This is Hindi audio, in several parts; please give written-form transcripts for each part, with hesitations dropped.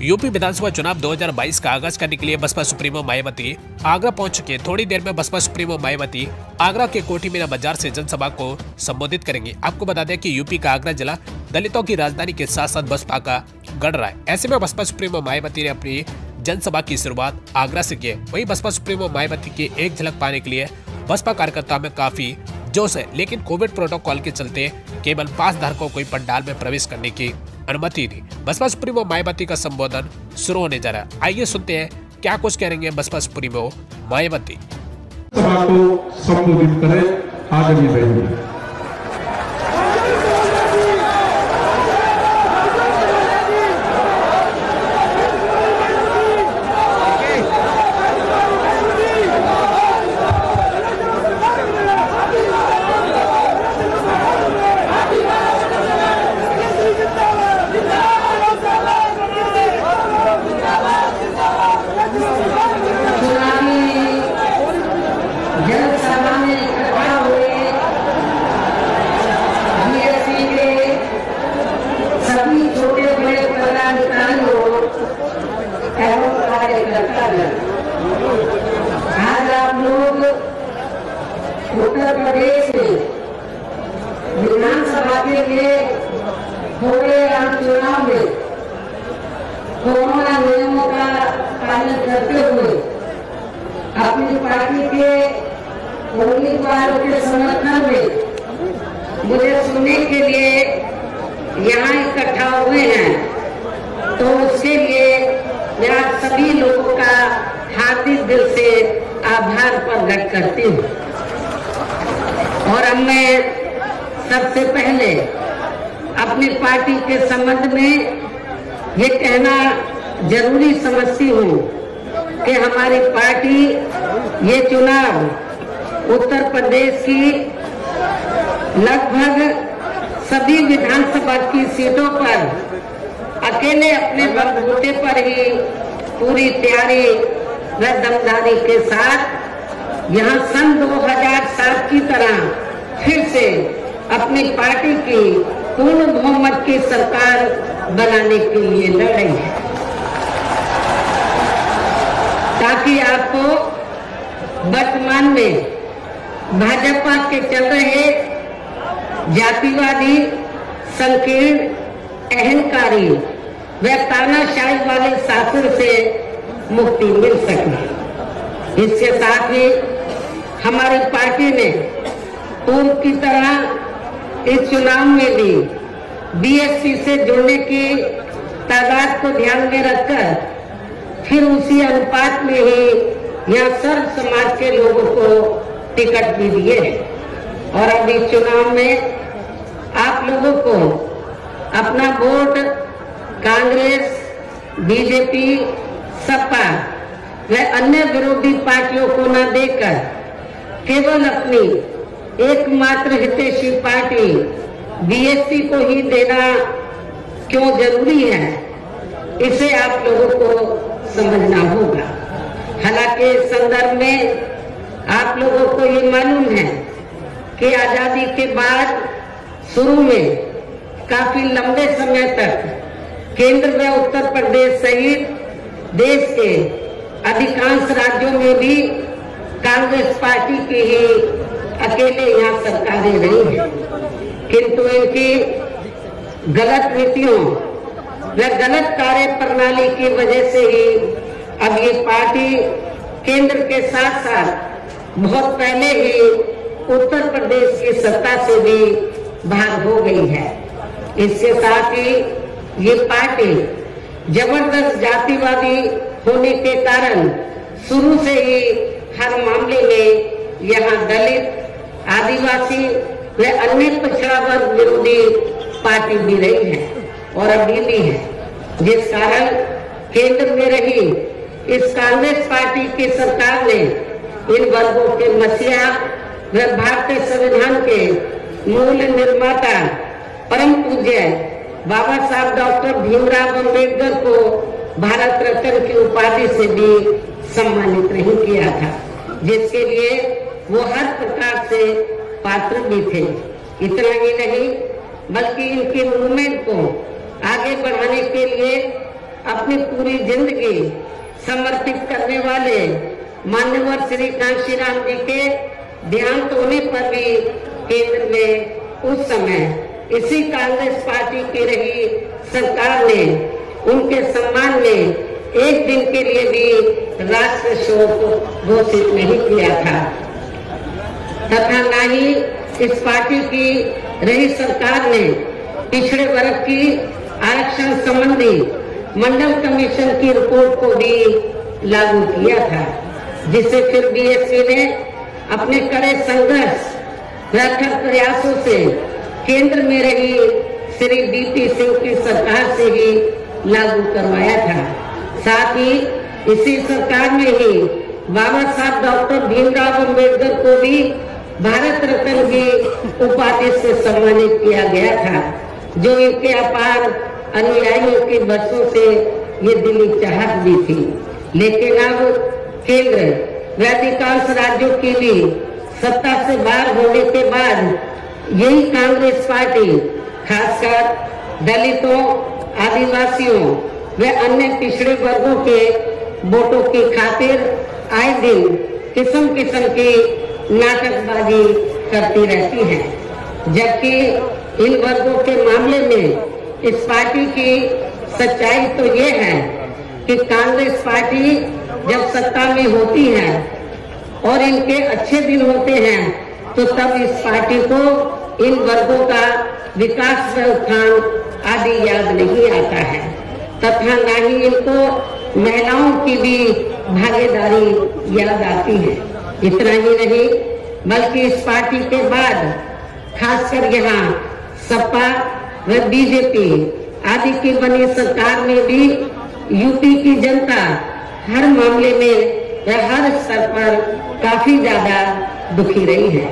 यूपी विधानसभा चुनाव 2022 का आगाज करने के लिए बसपा सुप्रीमो मायावती आगरा पहुंच चुके। थोड़ी देर में बसपा सुप्रीमो मायावती आगरा के कोठी मीना बाजार से जनसभा को संबोधित करेंगे। आपको बता दें कि यूपी का आगरा जिला दलितों की राजधानी के साथ साथ बसपा का गढ़ रहा है। ऐसे में बसपा सुप्रीमो मायावती ने अपनी जनसभा की शुरुआत आगरा से की है। वहीं बसपा सुप्रीमो मायावती की एक झलक पाने के लिए बसपा कार्यकर्ताओं में काफी जोश है, लेकिन कोविड प्रोटोकॉल के चलते केवल पास धारकों को पंडाल में प्रवेश करने की अनुमति दी। बसपा सुप्रीमो मायावती का संबोधन शुरू होने जा रहा है। आइए सुनते हैं क्या कुछ करेंगे बसपा सुप्रीमो मायावती। सभा को संबोधित करें आदरणीय बहन। आज आप लोग उत्तर प्रदेश में विधानसभा के लिए हो रहे आम चुनाव में कोरोना नियमों का पालन करते हुए अपनी पार्टी के उम्मीदवारों के समर्थन में मुझे सुनने के लिए यहाँ इकट्ठा हुए हैं, तो उसके लिए मैं आप सभी लोगों का हार्दिक दिल से आभार प्रकट करती हूँ। और अब मैं सबसे पहले अपनी पार्टी के संबंध में ये कहना जरूरी समझती हूँ कि हमारी पार्टी ये चुनाव उत्तर प्रदेश की लगभग सभी विधानसभा की सीटों पर अकेले अपने बलबूते पर ही पूरी तैयारी व दमदारी के साथ यहाँ सन 2007 की तरह फिर से अपनी पार्टी की पूर्ण बहुमत की सरकार बनाने के लिए लड़ रही है, ताकि आपको वर्तमान में भाजपा के चल रहे जातिवादी, संकीर्ण, अहंकारी व तानाशाही वाले शासन से मुक्ति मिल सके। इसके साथ ही हमारी पार्टी ने पूर्व की तरह इस चुनाव में भी बीएसपी से जुड़ने की तादाद को ध्यान में रखकर फिर उसी अनुपात में ही यह सर्व समाज के लोगों को टिकट भी दिए हैं। और अब इस चुनाव में आप लोगों को अपना वोट कांग्रेस, बीजेपी, सपा व अन्य विरोधी पार्टियों को न देकर केवल अपनी एकमात्र हितैषी पार्टी बीएसपी को ही देना क्यों जरूरी है, इसे आप लोगों को समझना होगा। हालांकि इस संदर्भ में आप लोगों को ये मालूम है कि आजादी के बाद शुरू में काफी लंबे समय तक केंद्र व उत्तर प्रदेश सहित देश के अधिकांश राज्यों में भी कांग्रेस पार्टी की ही अकेले यहाँ सरकारें रही हैं, किंतु इनकी गलत नीतियों व गलत कार्य प्रणाली की वजह से ही अब ये पार्टी केंद्र के साथ साथ बहुत पहले ही उत्तर प्रदेश की सत्ता से भी बाहर हो गई है। इसके साथ ही ये पार्टी जबरदस्त जातिवादी होने के कारण शुरू से ही हर मामले में यहाँ दलित, आदिवासी व अन्य पिछड़ा वर्ग विरोधी पार्टी भी रही है और अभी भी है, जिस कारण केंद्र में रही इस कांग्रेस पार्टी की सरकार ने इन वर्गों के मसीहा व भारतीय संविधान के मूल निर्माता परम पूज्य बाबा साहब डॉक्टर भीमराव अम्बेडकर को भारत रत्न की उपाधि से भी सम्मानित नहीं किया था, जिसके लिए वो हर प्रकार से पात्र भी थे। इतना ही नहीं बल्कि इनके मूवमेंट को आगे बढ़ाने के लिए अपनी पूरी जिंदगी समर्पित करने वाले मान्यवर श्री कांशीराम जी के देहांत होने पर भी केंद्र में उस समय इसी कांग्रेस पार्टी की रही सरकार ने उनके सम्मान में एक दिन के लिए भी राष्ट्र शोक घोषित नहीं किया था तथा न ही इस पार्टी की रही सरकार ने पिछड़े वर्ग की आरक्षण संबंधी मंडल कमीशन की रिपोर्ट को भी लागू किया था, जिसे फिर बीएसपी ने अपने कड़े संघर्ष व प्रयासों से केंद्र में रही श्री डीपी सिंह की सरकार से ही लागू करवाया था। साथ ही इसी सरकार में ही बाबा साहब डॉक्टर भीमराव अम्बेडकर को भी भारत रत्न की उपाधि से सम्मानित किया गया था, जो इनके अपार अनुयायियों की बरसों से ये दिली चाहत भी थी। लेकिन अब केंद्र व अधिकांश राज्यों की भी सत्ता से बाहर होने के बाद यही कांग्रेस पार्टी खासकर दलितों, आदिवासियों व अन्य पिछड़े वर्गों के वोटों की खातिर आए दिन किस्म किस्म की नाटकबाजी करती रहती है, जबकि इन वर्गों के मामले में इस पार्टी की सच्चाई तो ये है कि कांग्रेस पार्टी जब सत्ता में होती है और इनके अच्छे दिन होते हैं तो तब इस पार्टी को इन वर्गों का विकास व उत्थान आदि याद नहीं आता है तथा न ही इनको महिलाओं की भी भागीदारी याद आती है। इतना ही नहीं बल्कि इस पार्टी के बाद खासकर यहाँ सपा व बीजेपी आदि की बनी सरकार में भी यूपी की जनता हर मामले में व हर स्तर पर काफी ज्यादा दुखी रही है।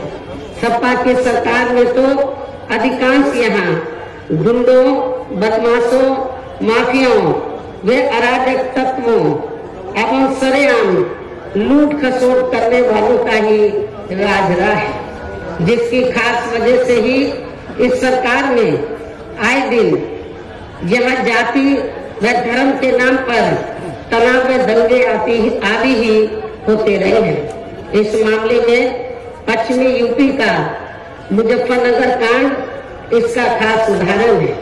सपा की सरकार में तो अधिकांश यहाँ गुंडों, बदमाशों, माफियाओं व अराजक तत्वों एवं सरेआम लूट खसोट करने वालों का ही राज रहा है, जिसकी खास वजह से ही इस सरकार में आए दिन यहाँ जाति व धर्म के नाम पर तनाव व दंगे आदि ही होते रहे हैं। इस मामले में पश्चिमी यूपी का मुजफ्फरनगर कांड इसका खास उदाहरण है।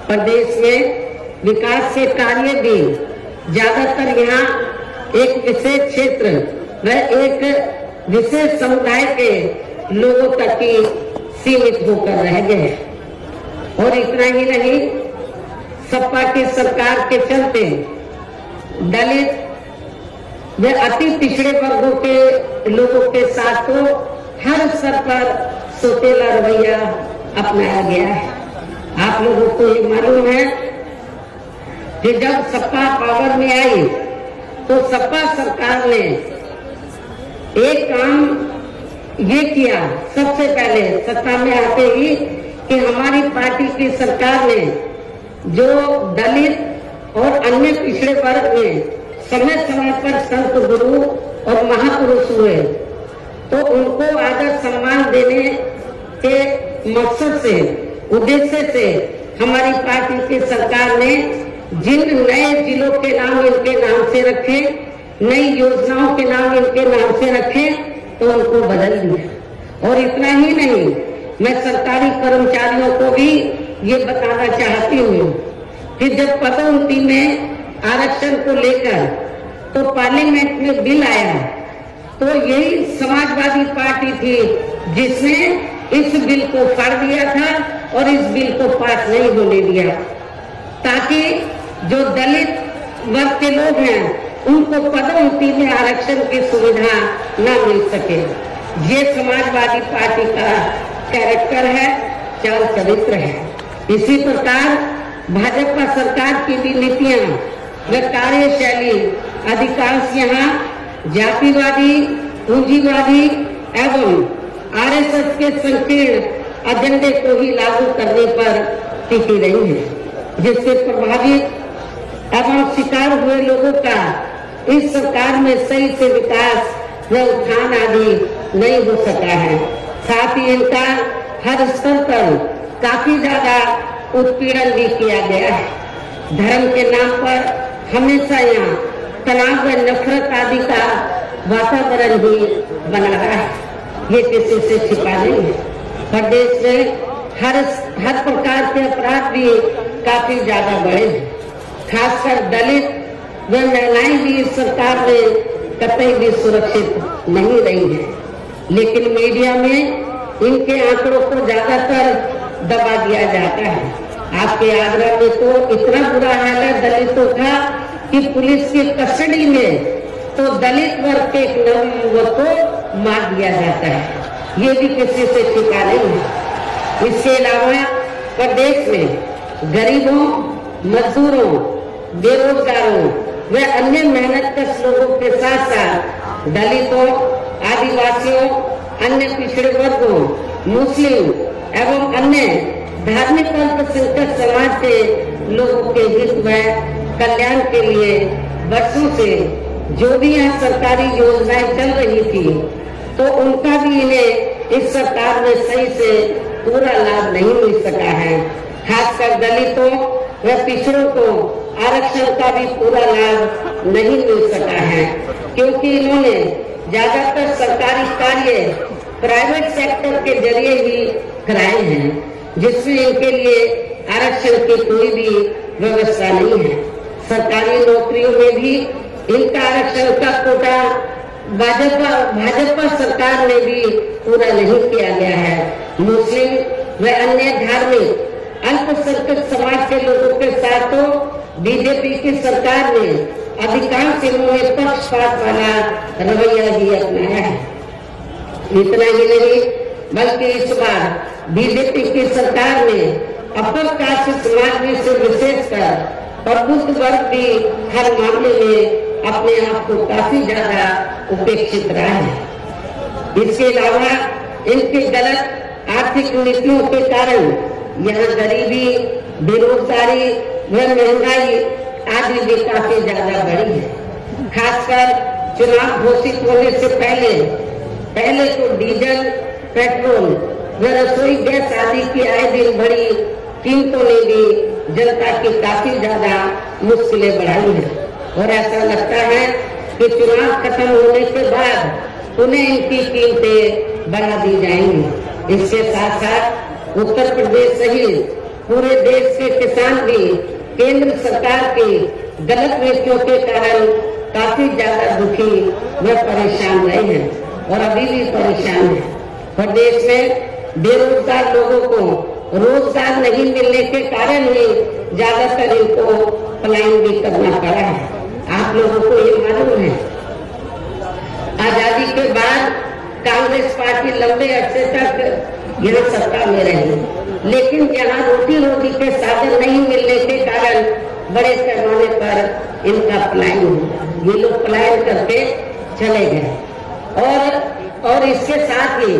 प्रदेश में विकास के कार्य भी ज्यादातर यहाँ एक विशेष क्षेत्र व एक विशेष समुदाय के लोगों तक ही सीमित होकर रह गए। और इतना ही नहीं, सपा की सरकार के चलते दलित व अति पिछड़े वर्गों के लोगों के साथ तो हर स्तर पर सोतेला रवैया अपनाया गया है। आप लोगों को ये मालूम है कि जब सपा पावर में आई तो सपा सरकार ने एक काम ये किया सबसे पहले सत्ता में आते ही कि हमारी पार्टी की सरकार ने जो दलित और अन्य पिछड़े वर्ग में समय समय पर संत गुरु और महापुरुष हुए तो उनको आदर सम्मान देने के मकसद से, उद्देश्य से हमारी पार्टी की सरकार ने जिन नए जिलों के नाम इनके नाम से रखे, नई योजनाओं के नाम इनके नाम से रखे तो उनको बदल दिया। और इतना ही नहीं, मैं सरकारी कर्मचारियों को भी ये बताना चाहती हूँ कि जब पदोन्नति में आरक्षण को लेकर तो पार्लियामेंट में बिल आया तो यही समाजवादी पार्टी थी जिसने इस बिल को फाड़ दिया था और इस बिल को पास नहीं होने दिया, ताकि जो दलित वर्ग के लोग हैं उनको पदोन्नति में आरक्षण की सुविधा न मिल सके। ये समाजवादी पार्टी का कैरेक्टर है, चाल चरित्र है। इसी प्रकार भाजपा सरकार की भी नीतियां व कार्यशैली अधिकांश यहाँ जातिवादी, पूंजीवादी एवं आरएसएस के संकीर्ण एजेंडे को ही लागू करने पर टिकी रही है, जिससे प्रभावित एवं शिकार हुए लोगों का इस सरकार में सही से विकास व उत्थान आदि नहीं हो सका है। साथ ही इनका हर स्तर पर काफी ज्यादा उत्पीड़न भी किया गया है। धर्म के नाम पर हमेशा यहाँ तनाव व नफरत आदि का वातावरण भी बना रहा है। ये किसी से छिपा नहीं है। प्रदेश में हर प्रकार के अपराध भी काफी ज्यादा बढ़े हैं। खासकर दलित व महिलाएं भी इस सरकार में कतई भी सुरक्षित नहीं रही है। लेकिन मीडिया में इनके आंकड़ों को ज्यादातर दबा दिया जाता है। आपके आगरा में तो इतना बुरा हाल है दलितों का कि पुलिस की कस्टडी में तो दलित वर्ग के एक नवयुवक को मार दिया जाता है। ये भी किसी से छिपा नहीं है। इसके अलावा प्रदेश में गरीबों, मजदूरों, बेरोजगारों व अन्य मेहनतकश लोगों के साथ साथ दलितों, आदिवासियों, अन्य पिछड़े वर्गों, मुस्लिम एवं अन्य धार्मिक अल्पसंख्यक समाज के लोगों के हित व कल्याण के लिए वर्षों से जो भी यहाँ सरकारी योजनाएं चल रही थी तो उनका भी इन्हें इस सरकार में सही से पूरा लाभ नहीं मिल सका है। खासकर दलितों व पिछड़ों को आरक्षण का भी पूरा लाभ नहीं मिल सका है, क्योंकि इन्होंने ज्यादातर सरकारी कार्य प्राइवेट सेक्टर के जरिए ही कराए हैं, जिसमें इनके लिए आरक्षण की कोई भी व्यवस्था नहीं है। सरकारी नौकरियों में भी इनका आरक्षण का कोटा भाजपा सरकार ने भी पूरा नहीं किया गया है। मुस्लिम व अन्य धार्मिक अल्पसंख्यक समाज के लोगों के साथ तो बीजेपी की सरकार ने अधिकांश इन्होंने पक्षपात वाला रवैया भी अपनाया है। इतना ही नहीं बल्कि इस बार बीजेपी की सरकार ने अपर कास्ट समाज में से विशेषकर प्रबुद्ध वर्ग भी हर मामले में अपने आप को काफी ज्यादा उपेक्षित रहा है। इसके अलावा इनके गलत आर्थिक नीतियों के कारण यहाँ गरीबी, बेरोजगारी व महंगाई आदि भी काफी ज्यादा बढ़ी है। खासकर चुनाव घोषित होने से पहले तो डीजल, पेट्रोल व रसोई गैस आदि की आए दिन बढ़ी कीमतों ने भी जनता की काफी ज्यादा मुश्किलें बढ़ाई हैं। और ऐसा लगता है कि चुनाव खत्म होने के बाद उन्हें इनकी कीमतें बढ़ा दी जाएंगी। इसके साथ साथ उत्तर प्रदेश सहित पूरे देश के किसान भी केंद्र सरकार की गलत नीतियों के कारण काफी ज्यादा दुखी व परेशान रहे हैं और अभी भी परेशान है। प्रदेश में बेरोजगार लोगों को रोजगार नहीं मिलने के कारण ही ज्यादातर इनको पलायन भी करना पड़ा है। आप लोगों को ये मालूम है, आजादी के बाद कांग्रेस पार्टी लंबे अरसे तक यहाँ सत्ता में रही, लेकिन यहाँ रोटी के साधन नहीं मिलने के कारण बड़े पैमाने पर इनका पलायन हुआ। ये लोग पलायन करके चले गए और इसके साथ ही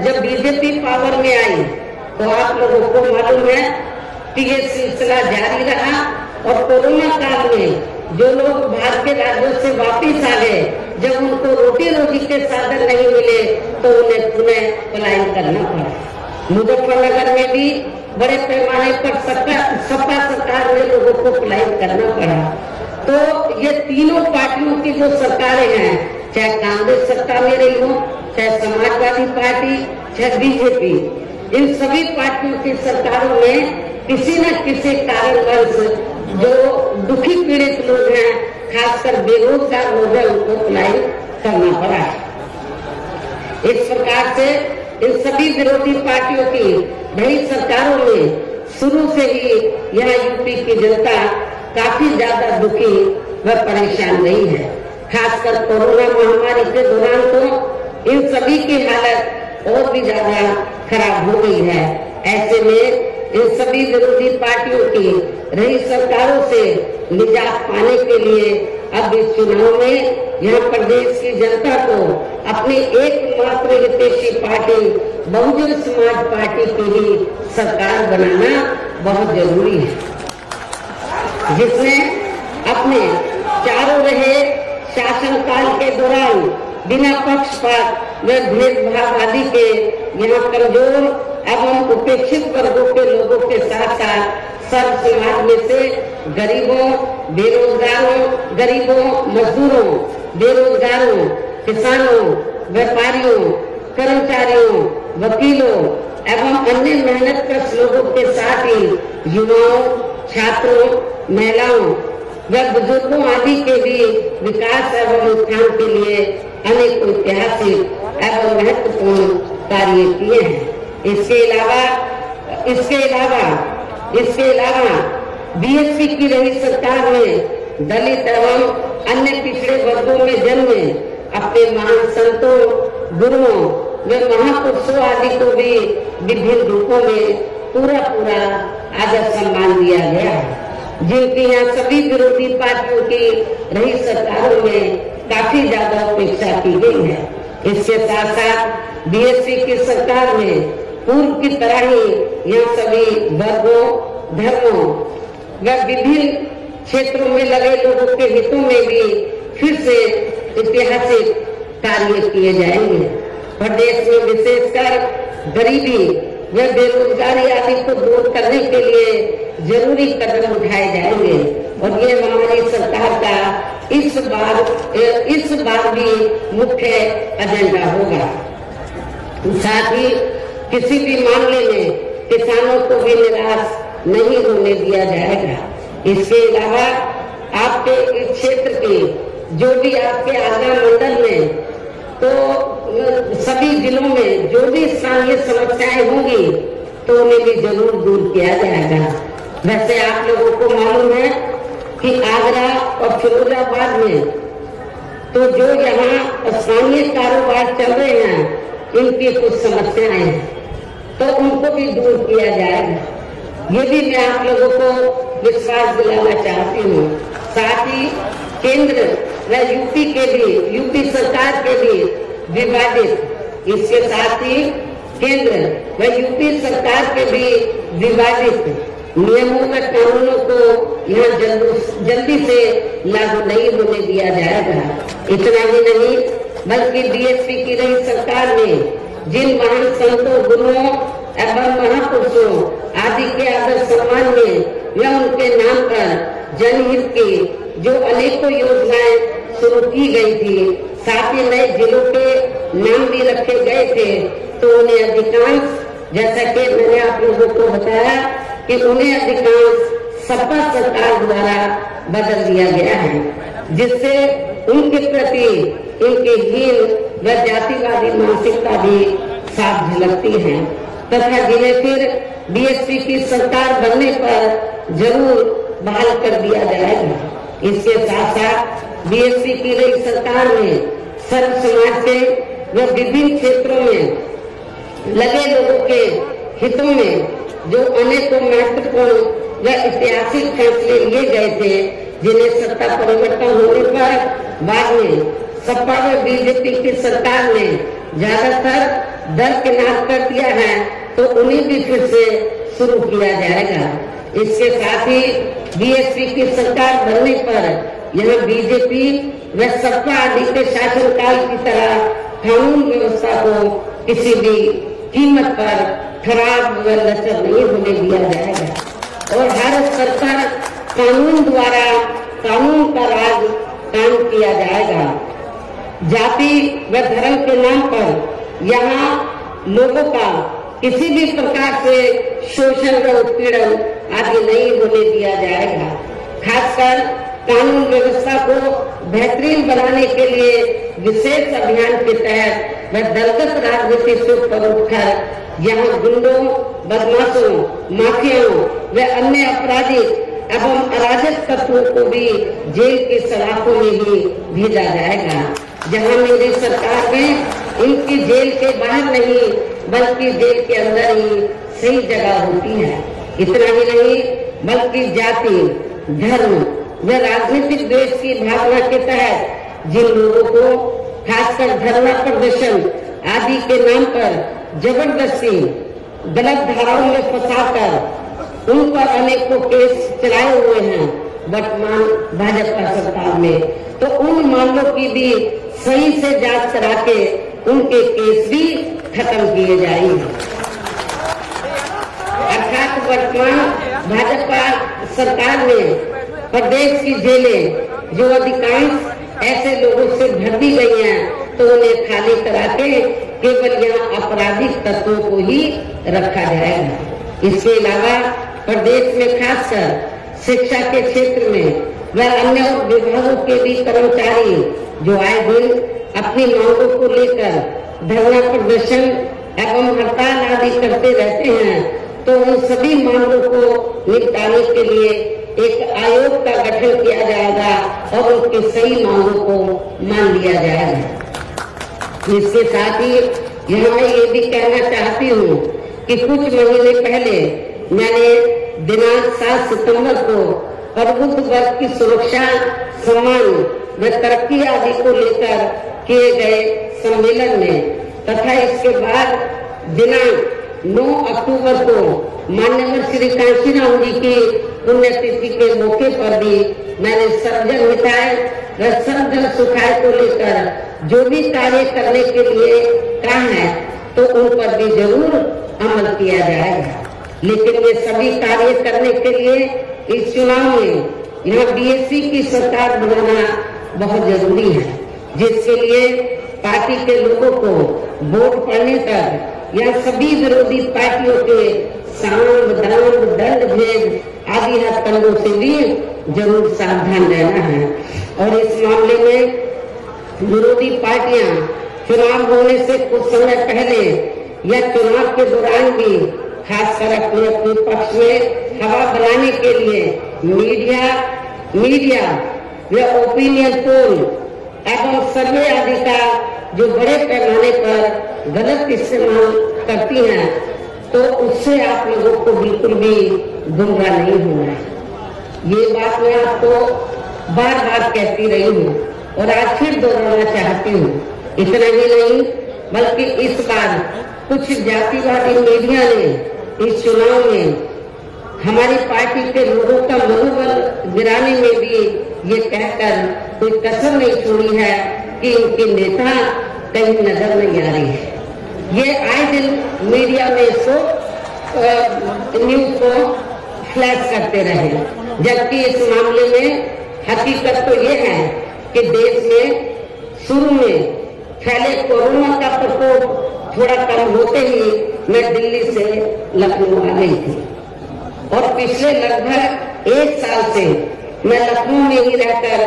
जब बीजेपी पावर में आई तो आप लोगों को मालूम है कि ये सिलसिला जारी रहा और कोरोना काल में जो लोग बाहर के राज्यों से वापिस आ गए, जब उनको रोजी के साधन नहीं मिले तो उन्हें पुनः पलायन करना पड़ा। मुजफ्फरनगर में भी बड़े पैमाने पर सपा सरकार ने लोगों को पलायन करना पड़ा। तो ये तीनों पार्टियों की जो सरकारें हैं, चाहे कांग्रेस सत्ता में रही हो, चाहे समाजवादी पार्टी, चाहे बीजेपी, इन सभी पार्टियों की सरकारों में किसी न किसी कारणवश जो दुखी पीड़ित लोग हैं, खासकर बेरोजगार लोग हैं, उनको पलायन करना पड़ा है। इस प्रकार से इन सभी विरोधी पार्टियों की बड़ी सरकारों में शुरू से ही यहाँ यूपी की जनता काफी ज्यादा दुखी व परेशान रही है। खासकर कोरोना महामारी के दौरान तो इन सभी की हालत और भी ज्यादा खराब हो गई है। ऐसे में इन सभी विरोधी पार्टियों की रही सरकारों से निजात पाने के लिए अब इस चुनाव में यहाँ प्रदेश की जनता को अपनी एकमात्र हितैषी पार्टी बहुजन समाज पार्टी की ही सरकार बनाना बहुत जरूरी है, जिसमें अपने चारों रहे शासनकाल के दौरान बिना पक्षपात व भेदभाव आदि के यहाँ कमजोर एवं उपेक्षित वर्गों के लोगों के साथ साथ सर्व समाज में से गरीबों, बेरोजगारों, गरीबों, मजदूरों, बेरोजगारों, किसानों, व्यापारियों, कर्मचारियों, वकीलों एवं अन्य मेहनतकश लोगों के साथ ही युवाओं, छात्रों, महिलाओं व बुजुर्गों आदि के भी विकास एवं उत्थान के लिए अनेक ऐतिहासिक एवं महत्वपूर्ण कार्य किए हैं। इसके अलावा बीएसपी की रही सरकार ने दलित एवं अन्य पिछड़े वर्गों में जन्मे अपने महान संतों, गुरुओं व महापुरुषों आदि को भी विभिन्न रूपों में पूरा आदर सम्मान दिया गया है, जिनकी यहाँ सभी विरोधी पार्टियों की रही सरकारों में काफी ज्यादा उपेक्षा की गई है। इसके साथ साथ बीएसपी की सरकार ने पूर्व की तरह ही यहाँ सभी वर्गों, धर्मों व विभिन्न क्षेत्रों में लगे लोगों के हितों में भी फिर से ऐतिहासिक कार्य किए जाएंगे। प्रदेश में विशेषकर गरीबी व बेरोजगारी आदि को दूर करने के लिए जरूरी कदम उठाए जाएंगे और ये हमारी सरकार का इस बार भी मुख्य एजेंडा होगा। साथ ही किसी भी मामले में किसानों को भी निराश नहीं होने दिया जाएगा। इसके अलावा आपके इस क्षेत्र के जो भी आपके आगरा मंडल में तो सभी जिलों में जो भी स्थानीय समस्याएं होंगी तो उन्हें भी जरूर दूर किया जाएगा। वैसे आप लोगों को मालूम है कि आगरा और फिरोजाबाद में तो जो यहाँ स्थानीय कारोबार चल रहे हैं इनकी कुछ समस्याएं हैं तो उनको भी दूर किया जाएगा। ये भी मैं आप लोगों को विश्वास दिलाना चाहती हूँ। साथ ही केंद्र व यूपी सरकार के भी विवादित, इसके साथ ही केंद्र व यूपी सरकार के भी विवादित नियमों व कानूनों को यहाँ जल्दी से लागू नहीं होने दिया जाएगा। इतना ही नहीं बल्कि बीएसपी की रही सरकार ने जिन महान संतों, गुरुओं एवं महापुरुषों आदि के आदर सम्मान में या उनके नाम पर जनहित की जो अनेकों योजनाएं शुरू की गई थी, साथ ही नए जिलों के नाम भी रखे गए थे, तो उन्हें अधिकांश, जैसा कि मैंने आप लोगों को बताया कि उन्हें अधिकांश सपा सरकार द्वारा बदल दिया गया है, जिससे उनके प्रति इनके हीन व जातिवादी मानसिकता भी साफ झलकती है तथा जिन्हें फिर बीएसपी की सरकार बनने पर जरूर बहाल कर दिया जाएगा। इसके साथ साथ बीएसपी की रही सरकार ने सर्व समाज के व विभिन्न क्षेत्रों में लगे लोगों के हितों में जो अनेकों महत्वपूर्ण व ऐतिहासिक फैसले लिए गए थे, जिन्हें सत्ता परिवर्तन होने पर बाद में सपा व बीजेपी की सरकार ने ज्यादातर दरकिनार कर दिया है, तो उन्हें भी फिर से शुरू किया जाएगा। इसके साथ ही बीएसपी की सरकार बनने पर यह बीजेपी व सपा आदि के शासनकाल की तरह कानून व्यवस्था को किसी भी कीमत पर खराब व लचर नहीं होने दिया जाएगा और हर स्तर पर कानून द्वारा कानून का राज कायम किया जाएगा। जाति व धर्म के नाम पर यहाँ लोगों का किसी भी प्रकार से शोषण व उत्पीड़न आदि नहीं होने दिया जाएगा। खासकर कानून व्यवस्था को बेहतरीन बनाने के लिए विशेष अभियान के तहत व दलगत राजनीति से ऊपर उठकर यहाँ गुंडों, बदमाशों, माफियाओं व अन्य अपराधिक एवं अराजक तत्वों को भी जेल के सलाखों में ही भेजा जाएगा। जहाँ मेरी सरकार में इनकी जेल के बाहर नहीं बल्कि जेल के अंदर ही सही जगह होती है। इतना ही नहीं बल्कि जाति, धर्म व राजनीतिक द्वेष की भावना के तहत जिन लोगों को खासकर धरना प्रदर्शन आदि के नाम पर जबरदस्ती गलत धाराओं में फंसाकर उन पर अनेकों केस चलाए हुए हैं वर्तमान भाजपा सरकार में, तो उन मामलों की भी सही से जांच करा के उनके केस भी खत्म किए जाएंगे। अर्थात वर्तमान भाजपा सरकार ने प्रदेश की जेलें जो अधिकांश ऐसे लोगों से भर दी गई हैं, तो उन्हें खाली करा के केवल यहाँ आपराधिक तत्वों को ही रखा जाएगा। इसके अलावा प्रदेश में खासकर शिक्षा के क्षेत्र में व अन्य विभागों के भी कर्मचारी जो आए दिन अपनी मांगों को लेकर धरना प्रदर्शन एवं हड़ताल आदि करते रहते हैं, तो उन सभी मांगों को निपटाने के लिए एक आयोग का गठन किया जाएगा और उनकी सही मांगों को मान लिया जाएगा। इसके साथ ही यहाँ मैं ये भी कहना चाहती हूँ कि कुछ महीने पहले मैंने दिनांक 7 सितंबर को प्रबुद्ध वर्ग की सुरक्षा, सम्मान व तरक्की आदि को लेकर किए गए सम्मेलन में तथा इसके बाद दिनांक 9 अक्टूबर को माननीय श्री कांशीराम जी की पुण्यतिथि के मौके पर भी मैंने सर्वजन हिताय व सर्वजन सुखाय को लेकर जो भी कार्य करने के लिए कहा है, तो उन पर भी जरूर अमल किया जाएगा। लेकिन ये सभी कार्य करने के लिए इस चुनाव में यहाँ बीएसपी की सरकार बनाना बहुत जरूरी है, जिसके लिए पार्टी के लोगों को वोट पड़ने तक या सभी विरोधी पार्टियों के साम दाम दंड भेद आदि हथकंडों से भी जरूर सावधान रहना है। और इस मामले में विरोधी पार्टियां चुनाव होने से कुछ समय पहले या चुनाव के दौरान भी खासकर अपने पक्ष में हवा बनाने के लिए मीडिया या ओपिनियन पोल एवं सर्वे आदि का जो बड़े पैमाने पर गलत इस्तेमाल करती हैं, तो उससे आप लोगों को बिल्कुल भी गुमराह नहीं होना है। ये बात मैं आपको बार बार कहती रही हूँ और आज फिर दोहराना चाहती हूँ। इतना ही नहीं बल्कि इस बार कुछ जातिवादी मीडिया ने इस चुनाव में हमारी पार्टी के लोगों का मनोबल गिराने में भी ये कहकर कोई कसर नहीं छोड़ी है कि इनके नेता कहीं नजर नहीं आ रही है। ये आए दिन मीडिया में इसको न्यूज को फ्लैश करते रहे, जबकि इस मामले में हकीकत तो ये है कि देश में शुरू में फैले कोरोना का प्रकोप थोड़ा कम होते ही मैं दिल्ली से लखनऊ आ गई थी और पिछले लगभग 1 साल से मैं लखनऊ में ही रहकर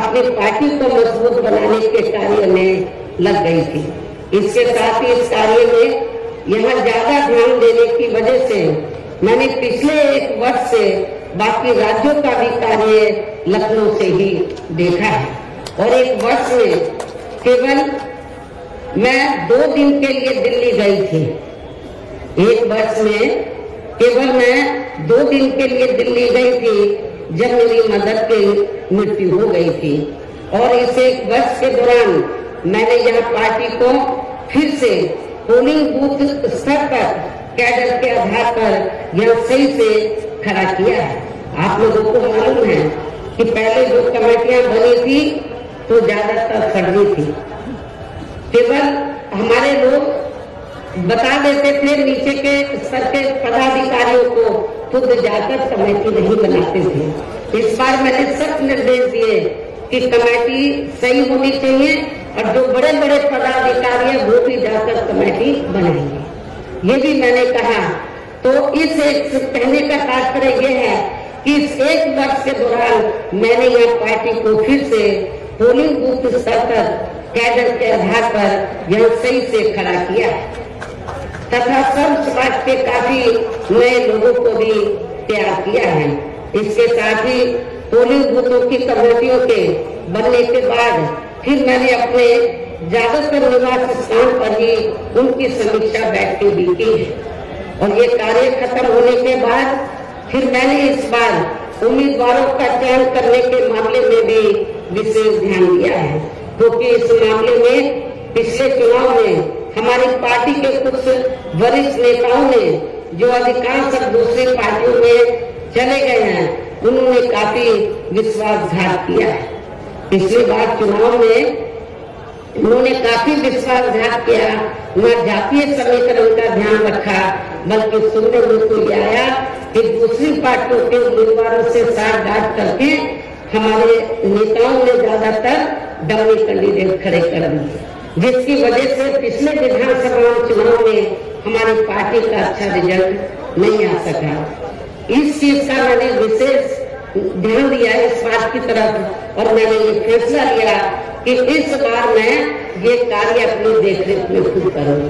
अपनी पार्टी को मजबूत बनाने के कार्य में लग गई थी। इसके साथ ही इस कार्य में यहाँ ज्यादा ध्यान देने की वजह से मैंने पिछले 1 वर्ष से बाकी राज्यों का भी कार्य लखनऊ से ही देखा है और 1 वर्ष में केवल मैं 2 दिन के लिए दिल्ली गई थी। 1 वर्ष में केवल मैं 2 दिन के लिए दिल्ली गई थी जब मेरी मदर की मृत्यु हो गई थी और इस 1 वर्ष के दौरान मैंने यहाँ पार्टी को फिर से पोलिंग बूथ स्तर पर कैडर के आधार पर यहाँ सही से खड़ा किया है। आप लोगों को मालूम है कि पहले जो कमेटियां बनी थी तो ज्यादातर फर्जी थी। केवल हमारे लोग बता देते थे, नीचे के स्तर के पदाधिकारियों को खुद जाकर कमेटी नहीं बनाते थे। इस बार मैंने सख्त निर्देश दिए कि कमेटी सही होनी चाहिए और जो बड़े बड़े पदाधिकारी हैं वो भी जाकर कमेटी बनाएंगे, ये भी मैंने कहा। तो इस कहने का तात्पर्य ये है कि इस 1 वर्ष के दौरान मैंने यह पार्टी को फिर से पोलिंग बूथ स्तर पर कैडर के आधार पर यह सही से खड़ा किया है तथा सब समाज के काफी नए लोगों को भी तैयार किया है। इसके साथ ही पोलिंग बूथों की कमेटियों के बनने के बाद फिर मैंने अपने ज्यादातर निवास स्थान पर ही उनकी समीक्षा बैठकें भी की है और ये कार्य खत्म होने के बाद फिर मैंने इस बार उम्मीदवारों का चयन करने के मामले में भी विशेष ध्यान दिया है, क्योंकि इस मामले में पिछले चुनाव में हमारी पार्टी के कुछ वरिष्ठ नेताओं ने जो अधिकांश दूसरी पार्टियों में चले गए हैं, उन्होंने काफी विश्वासघात किया है। पिछली बार चुनाव में उन्होंने काफी विश्वासघात किया, न जातीय समीकरण का ध्यान रखा, बल्कि सुनने में तो आया कि दूसरी पार्टियों के उम्मीदवारों से साठ-गांठ करके हमारे नेताओं ने ज्यादातर डमी कैंडिडेट खड़े कर दिए, जिसकी वजह से पिछले विधानसभा चुनाव में हमारी पार्टी का अच्छा रिजल्ट नहीं आ सका। इस चीज का मैंने विशेष ध्यान दिया इस बात की तरफ, और मैंने ये फैसला लिया कि इस बार मैं ये कार्य अपनी देखरेख में खुद करूंगी।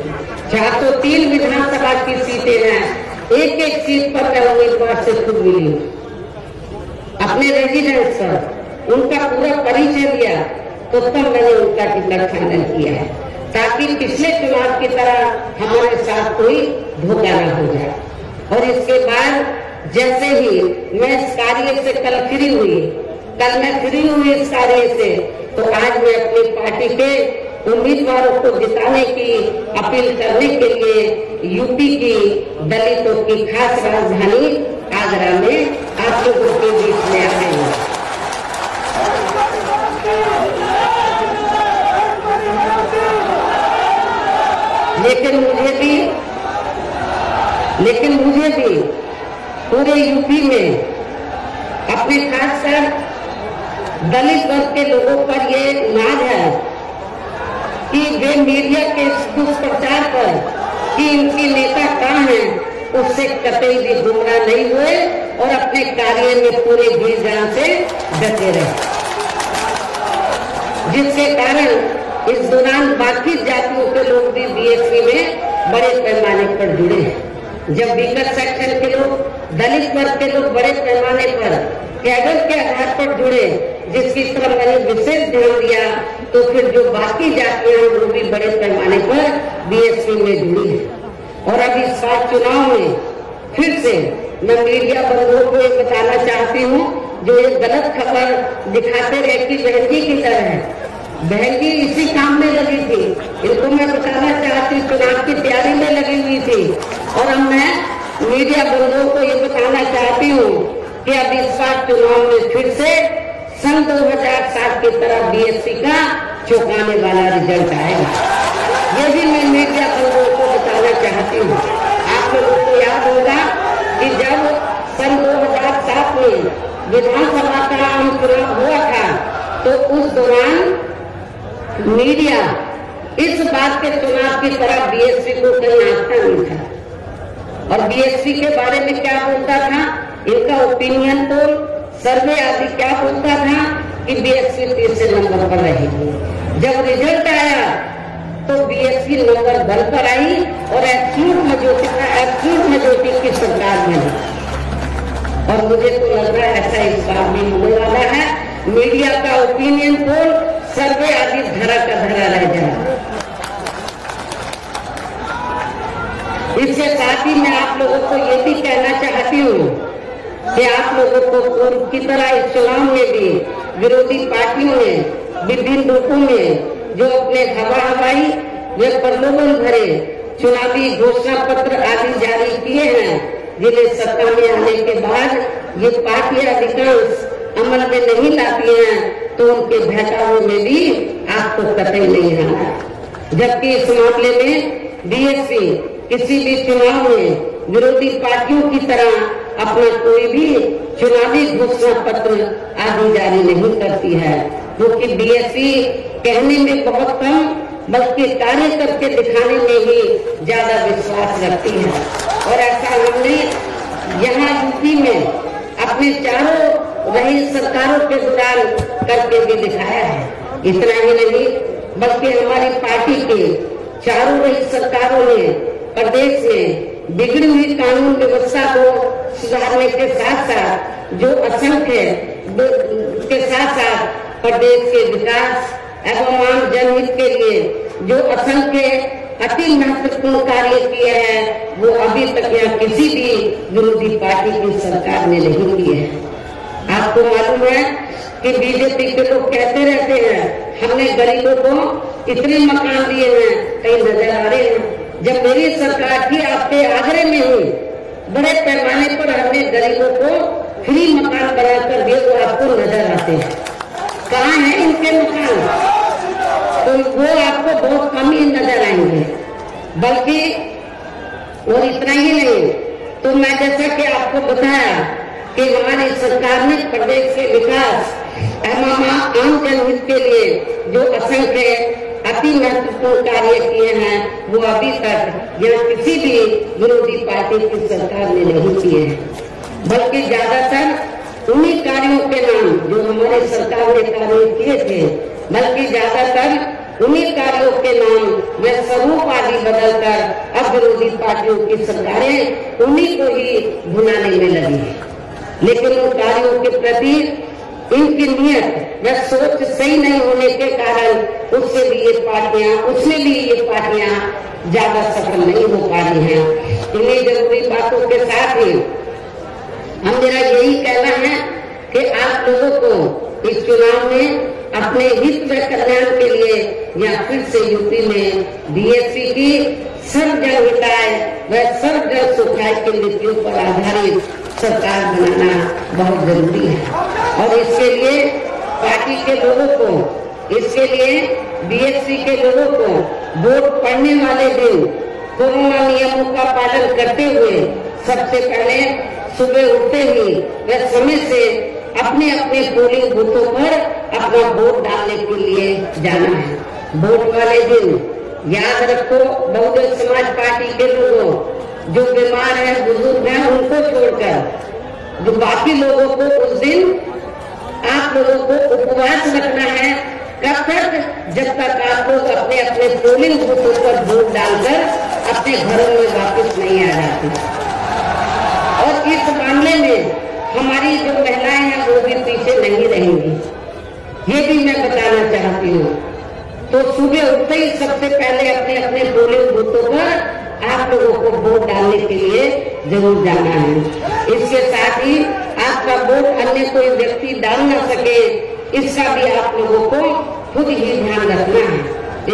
403 विधानसभा की सीटें हैं, एक एक सीट पर मैं उम्मीदवार से खुद मिली हूँ, अपने रेजिडेंस पर उनका पूरा परिचय लिया, तो तब मैंने उनका टिकट फाइनल किया है, ताकि पिछले चुनाव की तरह हमारे साथ कोई धोखा न हो जाए। और इसके बाद जैसे ही मैं इस कार्य से कल फ्री हुई, कल मैं फ्री हुई इस कार्य से, तो आज मैं अपनी पार्टी के उम्मीदवारों को जिताने की अपील करने के लिए यूपी की दलितों की खास राजधानी आगरा में आप लोगों के बीच में आ गई हूँ। लेकिन मुझे भी पूरे यूपी में अपने खासकर दलित वर्ग के लोगों पर ये नाज है कि वे मीडिया के दुष्प्रचार पर कि इनके नेता कहाँ हैं उससे कतई भी गुमराह नहीं हुए और अपने कार्य में पूरे जी जान से डटे रहे, जिसके कारण इस दौरान बाकी जातियों के लोग भी बीएसपी में बड़े पैमाने पर जुड़े हैं। जब वीकर सेक्शन के लोग, दलित वर्ग के लोग बड़े पैमाने पर कैडर के आधार पर जुड़े, जिसकी तरफ मैंने विशेष ध्यान दिया, तो फिर जो बाकी जातियां वो भी बड़े पैमाने पर बीएसपी में जुड़ी है। और अब इस बार चुनाव में फिर से मैं मीडिया बंधुओं को ये बताना चाहती हूँ, जो ये गलत खबर दिखाते रहे कि बहन जी की तरह है, बहन जी इसी काम में लगी थी, इनको मैं बताना चाहती, चुनाव की तैयारी में लगी हुई थी। और अब मैं मीडिया बंधुओं को ये बताना चाहती हूँ कि अब इस बार चुनाव में फिर से सन 2007 की तरह बीएसपी का चौंकाने वाला रिजल्ट आएगा। ये भी मैं मीडिया बंधुओं को बताना चाहती हूँ। आप लोगों को याद होगा कि जब सन 2007 में विधानसभा का आम चुनाव हुआ था, तो उस दौरान मीडिया इस बात के चुनाव की तरह बीएसपी को कहीं आंकता नहीं था, और बीएसपी के बारे में क्या बोलता था, इनका ओपिनियन पोल, सर्वे आदि क्या बोलता था कि बीएसपी तीसरे नंबर पर रहेगी। जब रिजल्ट आया तो बीएसपी नंबर 1 पर आई और एब्सोल्यूट मेजॉरिटी की सरकार में। और मुझे तो लग रहा है ऐसा इस बार भी होने वाला है। मीडिया का ओपिनियन पोल, सर्वे आदि धरा का धरा रह जाए। इसके साथ ही मैं आप लोगों को ये भी कहना चाहती हूँ कि आप लोगों को पूर्व की तरह इस चुनाव में भी विरोधी पार्टियों ने विभिन्न रूपों में जो अपने हवाई व प्रलोभन भरे चुनावी घोषणा पत्र आदि जारी किए हैं, जिन्हें सत्ता में आने के बाद ये पार्टियां अधिकांश अमल में नहीं लाती हैं, तो उनके बहकावे में भी आपको कतई नहीं आना। जबकि इस मामले में बीएसपी किसी भी चुनाव में विरोधी पार्टियों की तरह अपना कोई भी चुनावी घोषणा पत्र आदि जारी नहीं करती है, क्योंकि बीएसपी कहने में बहुत कम बल्कि कार्य करके दिखाने में ही ज्यादा विश्वास रखती है। और ऐसा हमने यहाँ यूपी में अपने चारों रही सरकारों के दौरान करके भी दिखाया है। इतना ही नहीं बल्कि हमारी पार्टी के चारों रही सरकारों ने प्रदेश में बिगड़ी हुई कानून व्यवस्था को सुधारने के साथ साथ जो असंख्य के साथ साथ प्रदेश के विकास एवं आम जनहित के लिए जो असंख्य अति महत्वपूर्ण कार्य किए हैं, वो अभी तक यहाँ किसी भी विरोधी पार्टी की सरकार ने नहीं किए हैं। आपको मालूम है कि बीजेपी के लोग कहते रहते हैं हमने गरीबों को इतने मकान दिए हैं, कहीं नजर आ रहे हैं। जब मेरी सरकार थी आपके आगरे में हुई, बड़े पैमाने पर हमने गरीबों को फ्री मकान बनाकर दिए, वो आपको नजर आते हैं। कहाँ है इनके मकान? तो वो आपको बहुत कम ही नजर आएंगे। बल्कि और इतना ही नहीं, तो मैं जैसा कि आपको बताया कि हमारी सरकार ने प्रदेश के विकास एवं आम जनहित के लिए जो असंख्य अति महत्वपूर्ण कार्य किए हैं वो अभी तक यहाँ किसी भी विरोधी पार्टी की सरकार ने नहीं किए हैं, बल्कि ज्यादातर उन्हीं कार्यों के नाम जो हमारी सरकार ने कार्य किए थे, बल्कि ज्यादातर उन्हीं कार्यों के नाम व स्वरूप आदि बदलकर अब विरोधी पार्टियों की सरकारें उन्हीं को ही भुनाने में लगी है। लेकिन उन कार्यों के प्रति इनकी नियत व सोच सही नहीं होने के कारण उसमें भी ये पार्टियां ज्यादा सफल नहीं हो पा रही हैं। इन्हीं जरूरी बातों के साथ ही हम मेरा यही कहना है कि आप लोगों को इस चुनाव में अपने हित व कल्याण के लिए या फिर से यूपी में बीएसपी की सर्व जन हिताय व सर्व जन सुखाय की नीतियों पर आधारित सरकार बनाना बहुत जरूरी है। और इसके लिए पार्टी के लोगों को, इसके लिए बीएसपी के लोगों को वोट पड़ने वाले दिन कोरोना नियमों का पालन करते हुए सबसे पहले सुबह उठते ही व समय से अपने अपने पोलिंग बूथों पर अपना वोट डालने के लिए जाना है। वोट वाले दिन याद रखो, बहुजन समाज पार्टी के लोगों, जो बीमार है, बुजुर्ग हैं, उनको छोड़कर जो बाकी लोगों को उस दिन आप लोगों को उपवास रखना है। कब तक? जब तक आप लोग अपने अपने पोलिंग बूथों पर वोट डालकर अपने घरों में वापस नहीं आ जाते। और इस मामले में हमारी जो महिलाएं हैं वो भी पीछे नहीं रहेंगी, ये भी मैं बताना चाहती हूँ। तो सुबह उठते ही सबसे पहले अपने अपने पोलिंग बूथों पर आप लोगों को वोट डालने के लिए जरूर जाना है। इसके साथ ही आपका वोट अन्य कोई व्यक्ति डाल न सके, इसका भी आप लोगों को खुद ही ध्यान रखना है।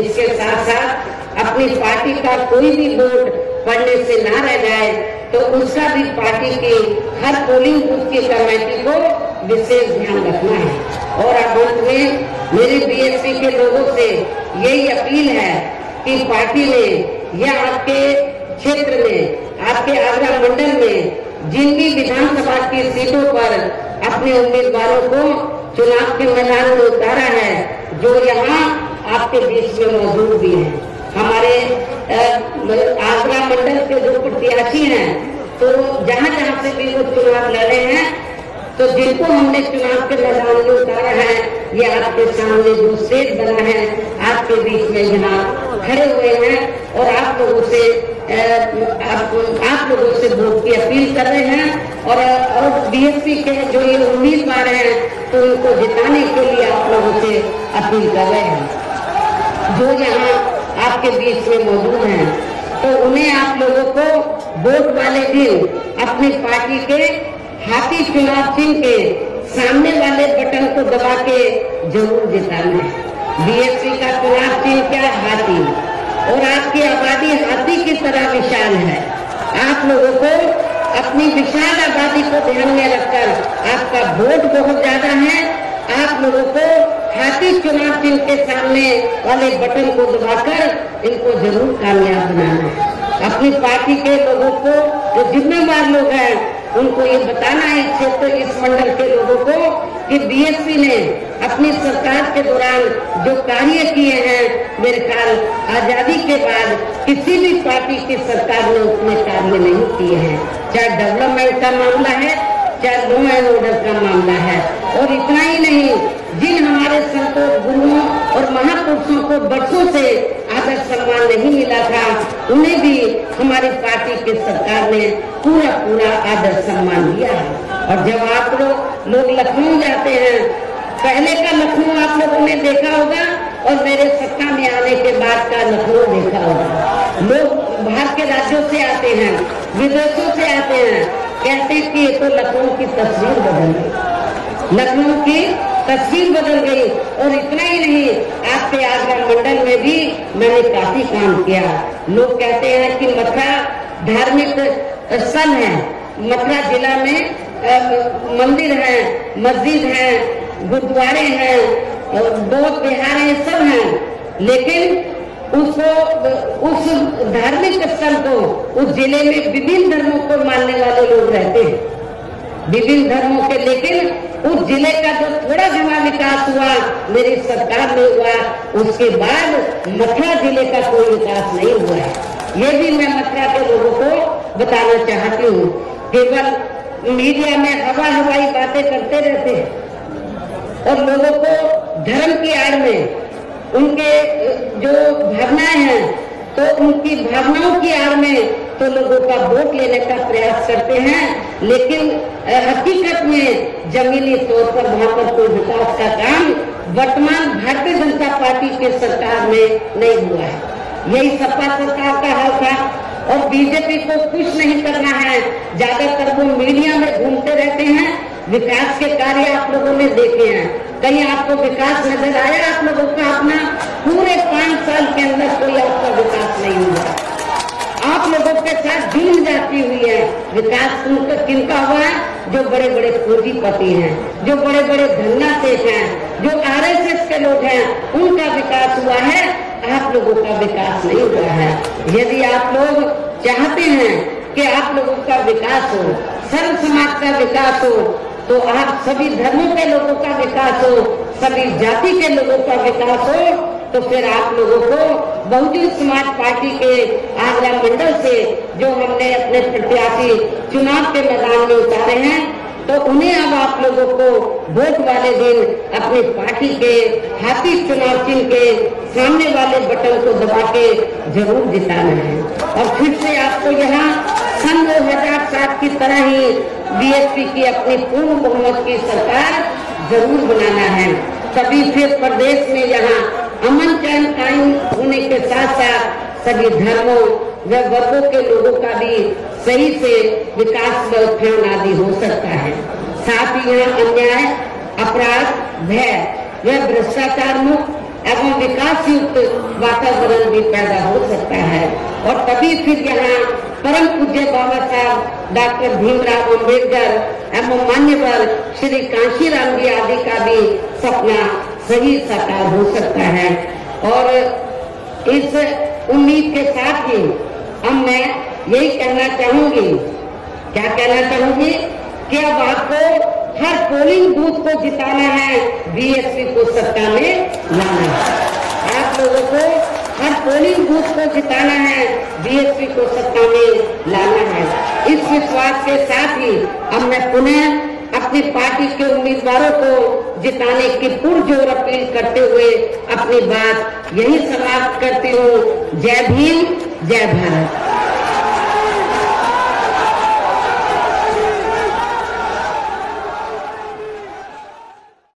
इसके साथ साथ अपनी पार्टी का कोई भी वोट पड़ने से ना रह जाए तो उसका भी पार्टी की हर पोलिंग बूथ की कमेटी को विशेष ध्यान रखना है। और अब अंत में मेरी बीएसपी के लोगों से यही अपील है कि पार्टी ने या आपके क्षेत्र में, आपके आगरा मंडल में जिन भी विधानसभा की सीटों पर अपने उम्मीदवारों को चुनाव के मैदान में उतारा है, जो यहाँ आपके बीच में मौजूद भी है। हमारे आगरा मंडल के जो प्रत्याशी हैं, तो जहाँ जहाँ से भी वो चुनाव लड़े हैं, तो जिनको हमने चुनाव के मैदान में उतारा है, ये आपके सामने जो स्टेज बना है, आपके बीच में यहाँ खड़े हुए हैं और आप लोगों से वोट की अपील कर रहे हैं। और बीएसपी के जो ये उम्मीदवार हैं, तो उनको जिताने के लिए आप लोगों से अपील कर रहे हैं। जो यहाँ आपके बीच में मौजूद हैं, तो उन्हें आप लोगों को वोट वाले दिन अपनी पार्टी के हाथी चुनाव चिन्ह के सामने वाले बटन को दबा के जरूर जिताना है। बीएसपी का चुनाव चिन्ह क्या? हाथी। और आपकी आबादी हाथी की तरह विशाल है। आप लोगों को अपनी विशाल आबादी को ध्यान में रखकर, आपका वोट बहुत ज्यादा है, आप लोगों को हाथी चुनाव चिन्ह के सामने वाले बटन को दबाकर इनको जरूर कामयाब बनाना है। अपनी पार्टी के लोगों को, जो जिम्मेदार लोग हैं, उनको ये बताना है, इस क्षेत्र, इस मंडल के लोगों को, कि बीएसपी ने अपनी सरकार के दौरान जो कार्य किए हैं, मेरे ख्याल आजादी के बाद किसी भी पार्टी की सरकार ने उतने कार्य नहीं किए हैं। चाहे डेवलपमेंट का मामला है, चाहे लॉ एंड ऑर्डर का मामला है। और इतना ही नहीं, जिन हमारे संतों, गुरुओं और महापुरुषों को बरसों से आदर सम्मान नहीं मिला था, उन्हें भी हमारी पार्टी की सरकार ने पूरा पूरा आदर सम्मान दिया है। और जब आप लोग लखनऊ जाते हैं, पहले का लखनऊ आप लोगों ने देखा होगा और मेरे सत्ता में आने के बाद का लखनऊ देखा होगा। लोग बाहर के राज्यों से आते हैं, विदेशों से आते हैं, कहते हैं कि ये तो लखनऊ की तस्वीर बदल गई, लखनऊ की तस्वीर बदल गई। और इतना ही नहीं, आपके आगरा मंडल में भी मैंने काफी काम किया। लोग कहते हैं कि मथुरा धार्मिक स्थल है, मथुरा जिला में मंदिर है, मस्जिद है, गुरुद्वारे हैं, बौद्ध विहार है, सब हैं, लेकिन उसको, उस धार्मिक स्थल को, उस जिले में विभिन्न धर्मों को मानने वाले लोग रहते हैं, विभिन्न धर्मों के, लेकिन उस जिले का जो थोड़ा घना विकास हुआ मेरी सरकार में हुआ, उसके बाद मथुरा जिले का कोई विकास नहीं हुआ है। ये भी मैं मथुरा के लोगों को बताना चाहती हूँ। केवल मीडिया में हवाई बातें करते रहते हैं और लोगों को धर्म की आड़ में उनके जो भावनाएं हैं, तो उनकी भावनाओं की आड़ में तो लोगों का वोट लेने का प्रयास करते हैं, लेकिन हकीकत में जमीनी तौर पर वहाँ पर कोई विकास का काम वर्तमान भारतीय जनता पार्टी के सरकार में नहीं हुआ है। यही सपा सरकार का हाल था और बीजेपी को कुछ नहीं करना है। ज्यादातर वो मीडिया में घूमते रहते हैं। विकास के कार्य आप लोगों ने देखे हैं, कहीं आपको विकास नजर आया आप लोगों का? अपना पूरे 5 साल के अंदर कोई आपका विकास नहीं हुआ। आप लोगों के साथ जुल्म जाती हुई है। विकास किनका हुआ है? जो बड़े बड़े पूंजीपति हैं, जो बड़े बड़े धन्ना सेठ हैं, जो आरएसएस के लोग हैं, उनका विकास हुआ है। आप लोगों का विकास नहीं हुआ है। यदि आप लोग चाहते हैं कि आप लोगों का विकास हो, सर्व समाज का विकास हो, तो आप सभी धर्मों के लोगों का विकास हो, सभी जाति के लोगों का विकास हो, तो फिर आप लोगों को बहुजन समाज पार्टी के आगरा मंडल से जो हमने अपने प्रत्याशी चुनाव के मैदान में उतारे हैं, तो उन्हें अब आप लोगों को वोट वाले दिन अपनी पार्टी के हाथी चुनाव चिन्ह के सामने वाले बटन को दबा के जरूर जिताना है। और फिर से आपको यहाँ सन 2007 की तरह ही बीएसपी की अपनी पूर्ण बहुमत की सरकार जरूर बनाना है। तभी फिर प्रदेश में यहाँ अमन चैन कायम होने के साथ साथ सभी धर्मों व वर्गों के लोगों का भी सही से विकास व उत्थान आदि हो सकता है। साथ ही यहाँ अन्याय, अपराध, भय व भ्रष्टाचार मुक्त एवं विकास युक्त वातावरण भी पैदा हो सकता है। और तभी फिर यहाँ परम पूज्य बाबा साहब डॉक्टर भीमराव अम्बेडकर एवं मान्यवर श्री कांशीराम जी आदि का भी सपना सही साकार हो सकता है। और इस उम्मीद के साथ ही अब मैं यही कहना चाहूंगी, क्या कहना चाहूंगी कि अब आपको हर पोलिंग बूथ को जिताना है, बीएसपी को सत्ता में लाना है। आप लोगों को हर पोलिंग बूथ को जिताना है, बीएसपी को सत्ता में लाना है। इस विश्वास के साथ ही अब मैं पुनः अपनी पार्टी के उम्मीदवारों को जिताने की पुरजोर अपील करते हुए अपनी बात यही समाप्त करती हूँ। जय भीम, जय भारत।